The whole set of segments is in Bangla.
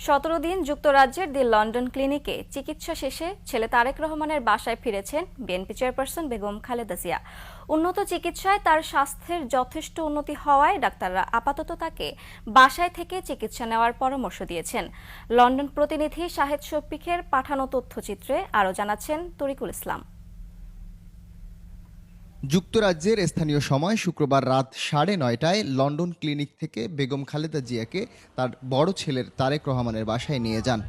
17 দিন যুক্তরাজ্যের দি লন্ডন ক্লিনিকে চিকিৎসা শেষে ছেলে তারেক রহমানের বাসায় ফিরেছেন বিএনপি চেয়ারপারসন বেগম খালেদা জিয়া। উন্নত চিকিৎসায় তার স্বাস্থ্যের যথেষ্ট উন্নতি হওয়ায় ডাক্তাররা আপাতত তাকে বাসায় থেকে চিকিৎসা নেওয়ার পরামর্শ দিয়েছেন। লন্ডন প্রতিনিধি শাহেদ শফিকের পাঠানো তথ্যচিত্রে আরও জানাচ্ছেন তরিকুল ইসলাম। যুক্তরাজ্যের স্থানীয় সময় শুক্রবার রাত 9:30টায় লন্ডন ক্লিনিক থেকে বেগম খালেদা জিয়াকে তার বড় ছেলের তারেক রহমানের বাসায় নিয়ে যান।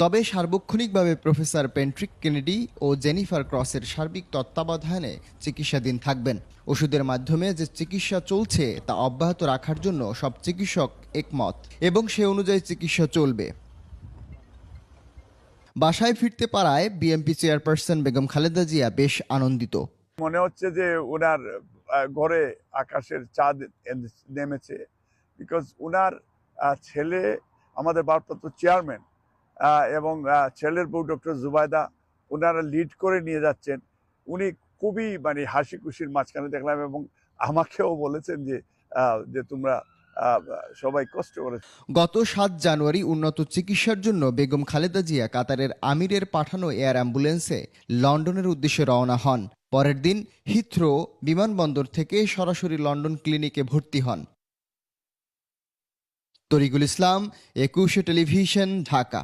তবে সার্বক্ষণিকভাবে প্রফেসর পেট্রিক কেনেডি ও জেনিফার ক্রসের সার্বিক তত্ত্বাবধানে চিকিৎসাধীন থাকবেন। ওষুধের মাধ্যমে যে চিকিৎসা চলছে তা অব্যাহত রাখার জন্য সব চিকিৎসক একমত এবং সে অনুযায়ী চিকিৎসা চলবে। বাসায় ফিরতে পারায় বিএনপি চেয়ারপারসন বেগম খালেদা জিয়া বেশ আনন্দিত। মনে হচ্ছে যে ওনার ঘরে আকাশের চাঁদ নেমেছে, বিকজ ওনার ছেলে আমাদের ভারপ্রাপ্ত চেয়ারম্যান এবং ছেলের বউ ডক্টর জুবাইদা ওনারা লিড করে নিয়ে যাচ্ছেন। উনি খুবই হাসি খুশির মাঝখানে দেখলাম এবং আমাকেও বলেছেন যে তোমরা সবাই কষ্ট করেছে। গত 7 জানুয়ারি উন্নত চিকিৎসার জন্য বেগম খালেদা জিয়া কাতারের আমিরের পাঠানো এয়ার অ্যাম্বুলেন্সে লন্ডনের উদ্দেশ্যে রওনা হন। পরের দিন হিথ্রো বিমানবন্দর থেকে সরাসরি লন্ডন ক্লিনিকে ভর্তি হন। তরিকুল ইসলাম, 21 টেলিভিশন, ঢাকা।